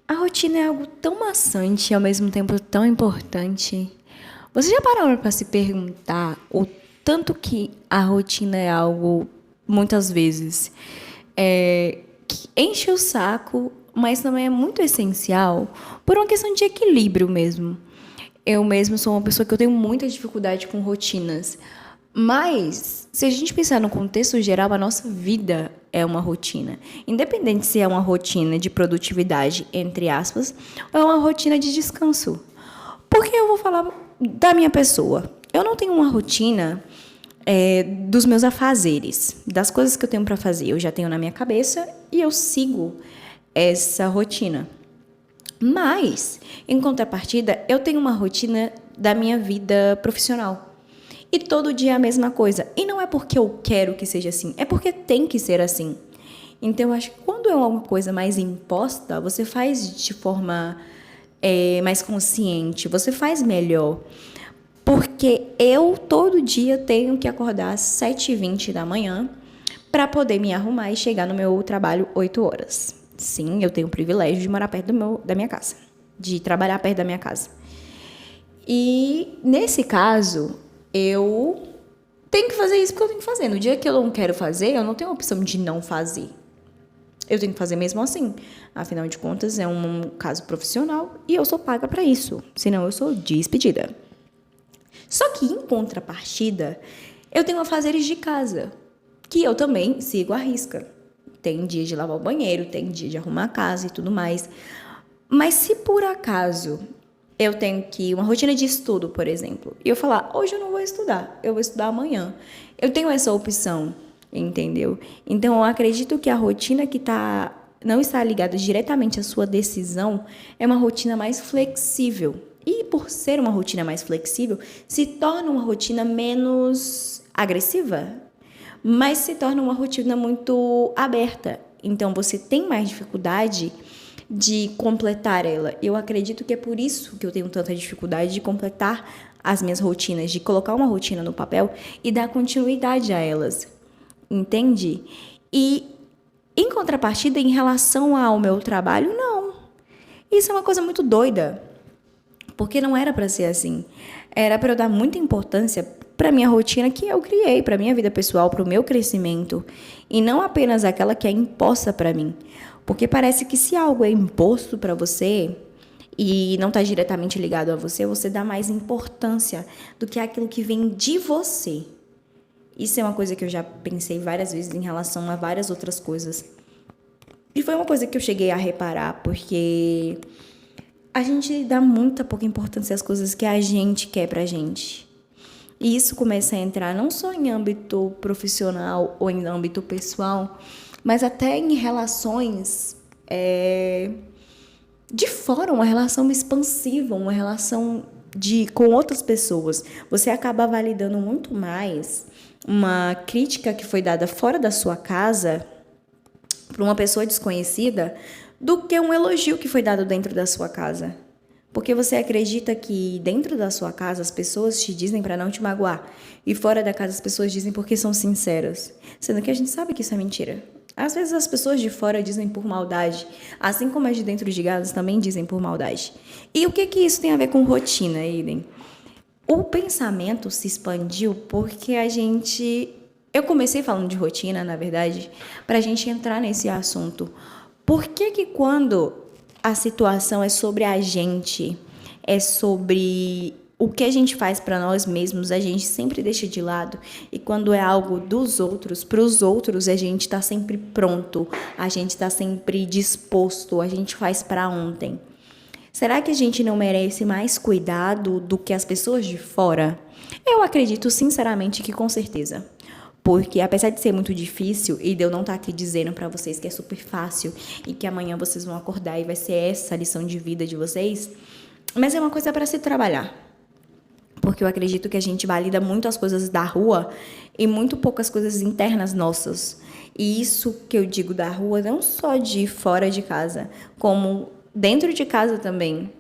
A rotina é algo tão maçante e ao mesmo tempo tão importante. Você já parou para se perguntar o tanto que a rotina é algo, muitas vezes, que enche o saco, mas também é muito essencial por uma questão de equilíbrio mesmo. Eu mesmo sou uma pessoa que eu tenho muita dificuldade com rotinas. Mas, se a gente pensar no contexto geral, a nossa vida é uma rotina. Independente se é uma rotina de produtividade, entre aspas, ou é uma rotina de descanso. Porque eu vou falar da minha pessoa. Eu não tenho uma rotina dos meus afazeres, das coisas que eu tenho para fazer. Eu já tenho na minha cabeça e eu sigo essa rotina. Mas, em contrapartida, eu tenho uma rotina da minha vida profissional. E todo dia é a mesma coisa. E não é porque eu quero que seja assim, é porque tem que ser assim. Então, eu acho que quando é uma coisa mais imposta, você faz de forma mais consciente, você faz melhor. Porque eu todo dia tenho que acordar às 7h20 da manhã para poder me arrumar e chegar no meu trabalho 8 horas. Sim, eu tenho o privilégio de morar perto da minha casa, de trabalhar perto da minha casa. E, nesse caso, eu tenho que fazer isso porque eu tenho que fazer. No dia que eu não quero fazer, eu não tenho a opção de não fazer. Eu tenho que fazer mesmo assim. Afinal de contas, é um caso profissional e eu sou paga para isso. Senão, eu sou despedida. Só que, em contrapartida, eu tenho afazeres de casa, que eu também sigo à risca. Tem dia de lavar o banheiro, tem dia de arrumar a casa e tudo mais. Mas se por acaso eu tenho que uma rotina de estudo, por exemplo, e eu falar, hoje eu não vou estudar, eu vou estudar amanhã. Eu tenho essa opção, entendeu? Então eu acredito que a rotina que não está ligada diretamente à sua decisão é uma rotina mais flexível. E por ser uma rotina mais flexível, se torna uma rotina menos agressiva, mas se torna uma rotina muito aberta. Então você tem mais dificuldade de completar ela. Eu acredito que é por isso que eu tenho tanta dificuldade de completar as minhas rotinas, de colocar uma rotina no papel e dar continuidade a elas. Entende? E em contrapartida, em relação ao meu trabalho, não. Isso é uma coisa muito doida. Porque não era para ser assim. Era para eu dar muita importância para minha rotina que eu criei, para minha vida pessoal, para o meu crescimento, e não apenas aquela que é imposta para mim. Porque parece que se algo é imposto para você e não está diretamente ligado a você, você dá mais importância do que aquilo que vem de você. Isso é uma coisa que eu já pensei várias vezes em relação a várias outras coisas. E foi uma coisa que eu cheguei a reparar, porque a gente dá muita pouca importância às coisas que a gente quer pra gente. E isso começa a entrar não só em âmbito profissional ou em âmbito pessoal, mas até em relações de fora, uma relação expansiva, uma relação com outras pessoas. Você acaba validando muito mais uma crítica que foi dada fora da sua casa para uma pessoa desconhecida do que um elogio que foi dado dentro da sua casa. Porque você acredita que dentro da sua casa as pessoas te dizem para não te magoar e fora da casa as pessoas dizem porque são sinceras, sendo que a gente sabe que isso é mentira. Às vezes as pessoas de fora dizem por maldade, assim como as de dentro de casa também dizem por maldade. E o que isso tem a ver com rotina, Aiden? O pensamento se expandiu porque eu comecei falando de rotina, na verdade, para a gente entrar nesse assunto. Por que quando a situação é sobre a gente, é sobre o que a gente faz para nós mesmos, a gente sempre deixa de lado, e quando é algo dos outros, para os outros, a gente está sempre pronto, a gente está sempre disposto, a gente faz para ontem. Será que a gente não merece mais cuidado do que as pessoas de fora? Eu acredito sinceramente que com certeza. Porque apesar de ser muito difícil e de eu não estar aqui dizendo para vocês que é super fácil e que amanhã vocês vão acordar e vai ser essa a lição de vida de vocês, mas é uma coisa para se trabalhar. Porque eu acredito que a gente valida muito as coisas da rua e muito poucas coisas internas nossas. E isso que eu digo da rua não só de fora de casa, como dentro de casa também.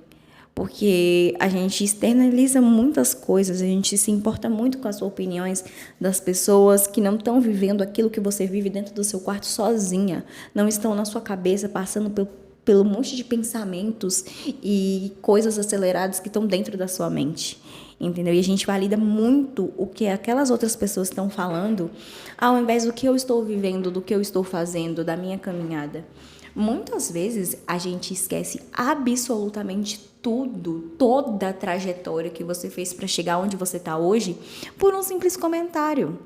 Porque a gente externaliza muitas coisas, a gente se importa muito com as opiniões das pessoas que não estão vivendo aquilo que você vive dentro do seu quarto sozinha, não estão na sua cabeça passando pelo monte de pensamentos e coisas aceleradas que estão dentro da sua mente. Entendeu? E a gente valida muito o que aquelas outras pessoas estão falando, ao invés do que eu estou vivendo, do que eu estou fazendo, da minha caminhada. Muitas vezes a gente esquece absolutamente tudo, toda a trajetória que você fez para chegar onde você está hoje, por um simples comentário.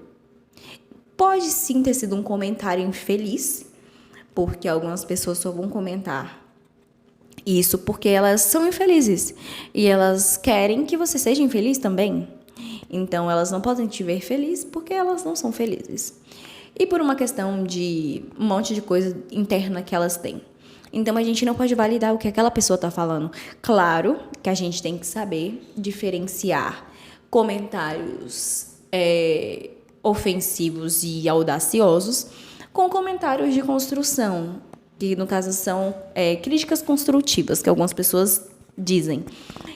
Pode sim ter sido um comentário infeliz, porque algumas pessoas só vão comentar isso porque elas são infelizes e elas querem que você seja infeliz também. Então, elas não podem te ver feliz porque elas não são felizes. E por uma questão de um monte de coisa interna que elas têm. Então, a gente não pode validar o que aquela pessoa está falando. Claro que a gente tem que saber diferenciar comentários ofensivos e audaciosos com comentários de construção, que no caso são críticas construtivas, que algumas pessoas dizem.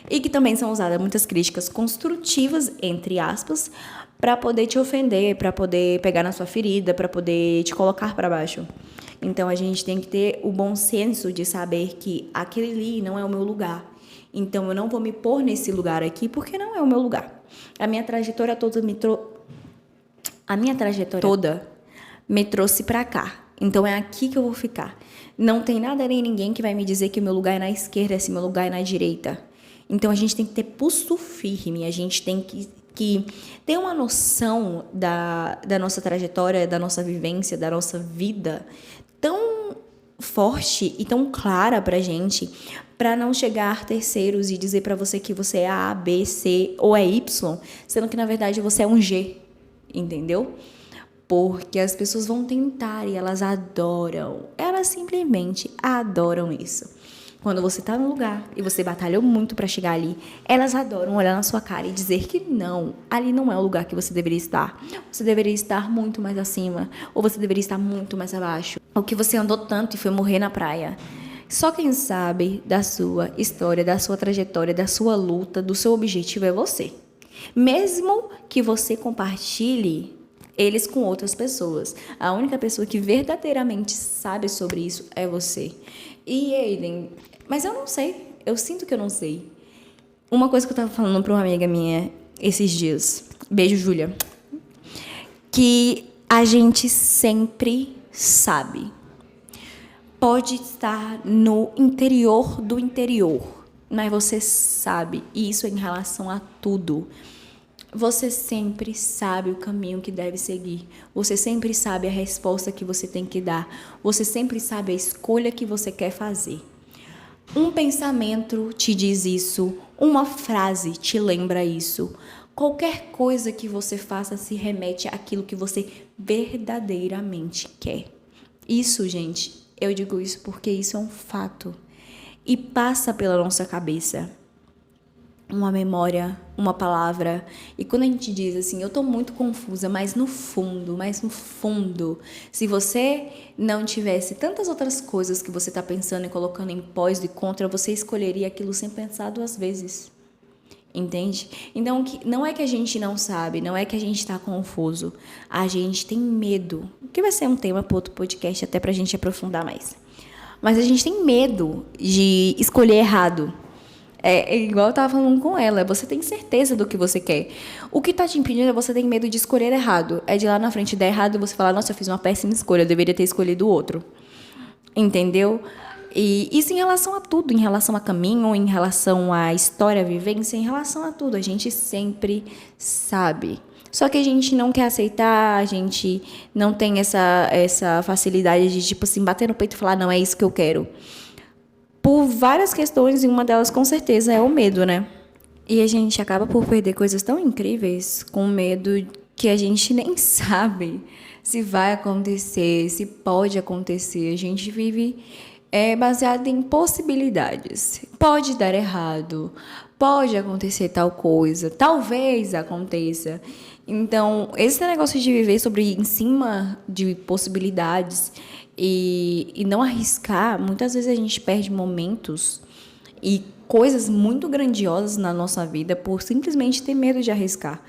E que também são usadas muitas críticas construtivas, entre aspas, para poder te ofender, para poder pegar na sua ferida, para poder te colocar para baixo. Então, a gente tem que ter o bom senso de saber que aquele ali não é o meu lugar. Então, eu não vou me pôr nesse lugar aqui porque não é o meu lugar. A minha trajetória toda me trouxe para cá. Então, é aqui que eu vou ficar. Não tem nada nem ninguém que vai me dizer que o meu lugar é na esquerda, se meu lugar é na direita. Então, a gente tem que ter pulso firme, a gente tem que ter uma noção da nossa trajetória, da nossa vivência, da nossa vida tão forte e tão clara pra gente, para não chegar terceiros e dizer pra você que você é A, B, C ou é Y, sendo que, na verdade, você é um G, entendeu? Porque as pessoas vão tentar e elas simplesmente adoram isso. Quando você está no lugar e você batalhou muito para chegar ali, elas adoram olhar na sua cara e dizer que não, ali não é o lugar que você deveria estar. Você deveria estar muito mais acima, ou você deveria estar muito mais abaixo. Ou que você andou tanto e foi morrer na praia. Só quem sabe da sua história, da sua trajetória, da sua luta, do seu objetivo é você. Mesmo que você compartilhe eles com outras pessoas. A única pessoa que verdadeiramente sabe sobre isso é você. E Aiden, mas eu não sei. Eu sinto que eu não sei. Uma coisa que eu tava falando pra uma amiga minha esses dias. Beijo, Júlia. Que a gente sempre sabe. Pode estar no interior do interior, mas você sabe. E isso é em relação a tudo. Você sempre sabe o caminho que deve seguir. Você sempre sabe a resposta que você tem que dar. Você sempre sabe a escolha que você quer fazer. Um pensamento te diz isso. Uma frase te lembra isso. Qualquer coisa que você faça se remete àquilo que você verdadeiramente quer. Isso, gente, eu digo isso porque isso é um fato. E passa pela nossa cabeça uma memória, uma palavra. E quando a gente diz assim, eu tô muito confusa, mas no fundo, se você não tivesse tantas outras coisas que você tá pensando e colocando em pós e contra, você escolheria aquilo sem pensar 2 vezes. Entende? Então, não é que a gente não sabe, não é que a gente tá confuso. A gente tem medo. Que vai ser um tema para outro podcast, até pra gente aprofundar mais. Mas a gente tem medo de escolher errado. É igual eu estava falando com ela, você tem certeza do que você quer. O que está te impedindo é você ter medo de escolher errado. É de lá na frente dar errado e você falar, nossa, eu fiz uma péssima escolha, eu deveria ter escolhido o outro. Entendeu? E isso em relação a tudo, em relação a caminho, em relação à história, à vivência, em relação a tudo. A gente sempre sabe. Só que a gente não quer aceitar, a gente não tem essa facilidade de, tipo assim, bater no peito e falar, não, é isso que eu quero. Por várias questões, e uma delas com certeza é o medo, né? E a gente acaba por perder coisas tão incríveis com medo que a gente nem sabe se vai acontecer, se pode acontecer. A gente vive baseado em possibilidades. Pode dar errado, pode acontecer tal coisa, talvez aconteça. Então, esse negócio de viver em cima de possibilidades e não arriscar, muitas vezes a gente perde momentos e coisas muito grandiosas na nossa vida por simplesmente ter medo de arriscar.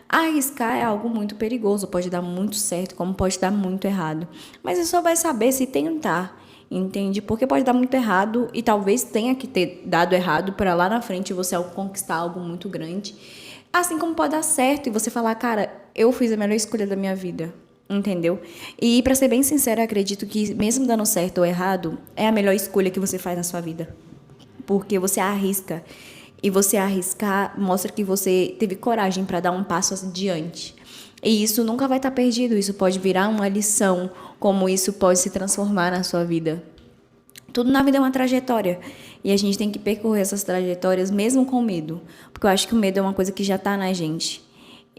Arriscar é algo muito perigoso, pode dar muito certo, como pode dar muito errado. Mas você só vai saber se tentar. entende? Porque pode dar muito errado e talvez tenha que ter dado errado para lá na frente você conquistar algo muito grande. Assim como pode dar certo e você falar, cara, eu fiz a melhor escolha da minha vida, entendeu? E para ser bem sincera, eu acredito que mesmo dando certo ou errado, é a melhor escolha que você faz na sua vida. Porque você arrisca. E você arriscar mostra que você teve coragem para dar um passo adiante. E isso nunca vai estar perdido, isso pode virar uma lição, como isso pode se transformar na sua vida. Tudo na vida é uma trajetória. E a gente tem que percorrer essas trajetórias mesmo com medo. Porque eu acho que o medo é uma coisa que já está na gente.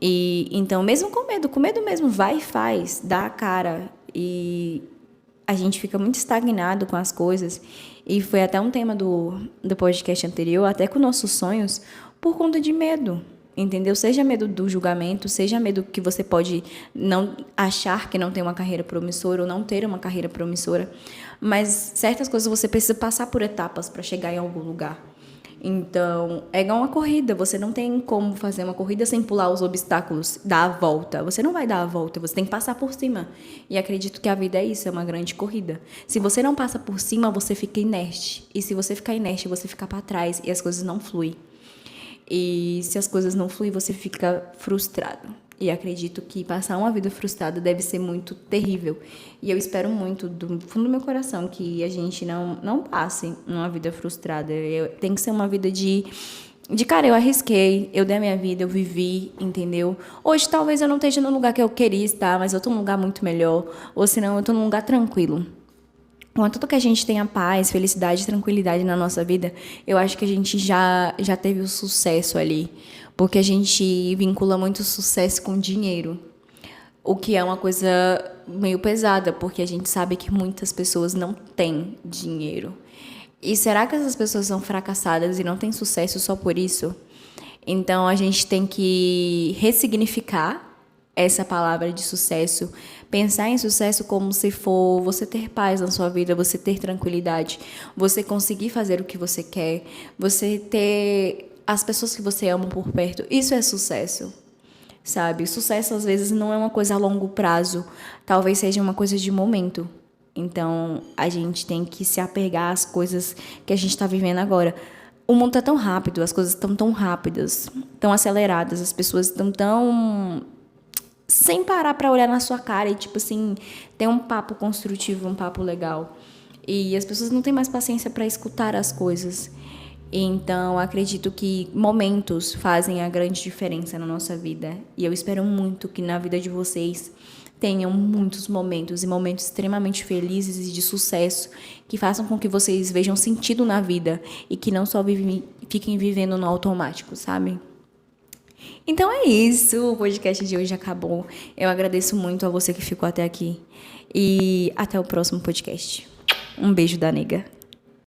E então, mesmo com medo mesmo, vai e faz, dá a cara. E a gente fica muito estagnado com as coisas. E foi até um tema do podcast anterior, até com nossos sonhos, por conta de medo. Entendeu? Seja medo do julgamento, seja medo que você pode não achar que não tem uma carreira promissora ou não ter uma carreira promissora. Mas certas coisas você precisa passar por etapas para chegar em algum lugar. Então, é igual uma corrida. Você não tem como fazer uma corrida sem pular os obstáculos, dar a volta. Você não vai dar a volta, você tem que passar por cima. E acredito que a vida é isso, é uma grande corrida. Se você não passa por cima, você fica inerte. E se você ficar inerte, você fica para trás e as coisas não fluem. E se as coisas não fluem, você fica frustrado. E acredito que passar uma vida frustrada deve ser muito terrível. E eu espero muito, do fundo do meu coração, que a gente não passe uma vida frustrada. Tem que ser uma vida de cara, eu arrisquei, eu dei a minha vida, eu vivi, entendeu? Hoje talvez eu não esteja no lugar que eu queria estar, mas eu estou num lugar muito melhor. Ou senão eu estou num lugar tranquilo. Contanto que a gente tenha paz, felicidade e tranquilidade na nossa vida, eu acho que a gente já teve o sucesso ali. Porque a gente vincula muito sucesso com dinheiro. O que é uma coisa meio pesada, porque a gente sabe que muitas pessoas não têm dinheiro. E será que essas pessoas são fracassadas e não têm sucesso só por isso? Então a gente tem que ressignificar essa palavra de sucesso, pensar em sucesso como se for você ter paz na sua vida, você ter tranquilidade, você conseguir fazer o que você quer, você ter as pessoas que você ama por perto. Isso é sucesso, sabe? Sucesso às vezes não é uma coisa a longo prazo, talvez seja uma coisa de momento. Então a gente tem que se apegar às coisas que a gente está vivendo agora. O mundo está tão rápido, as coisas estão tão rápidas, tão aceleradas, as pessoas estão tão sem parar para olhar na sua cara e, tipo assim, ter um papo construtivo, um papo legal. E as pessoas não têm mais paciência para escutar as coisas. Então, acredito que momentos fazem a grande diferença na nossa vida. E eu espero muito que na vida de vocês tenham muitos momentos e momentos extremamente felizes e de sucesso que façam com que vocês vejam sentido na vida e que não só fiquem vivendo no automático, sabe? Então é isso, o podcast de hoje acabou. Eu agradeço muito a você que ficou até aqui. E até o próximo podcast. Um beijo da nega.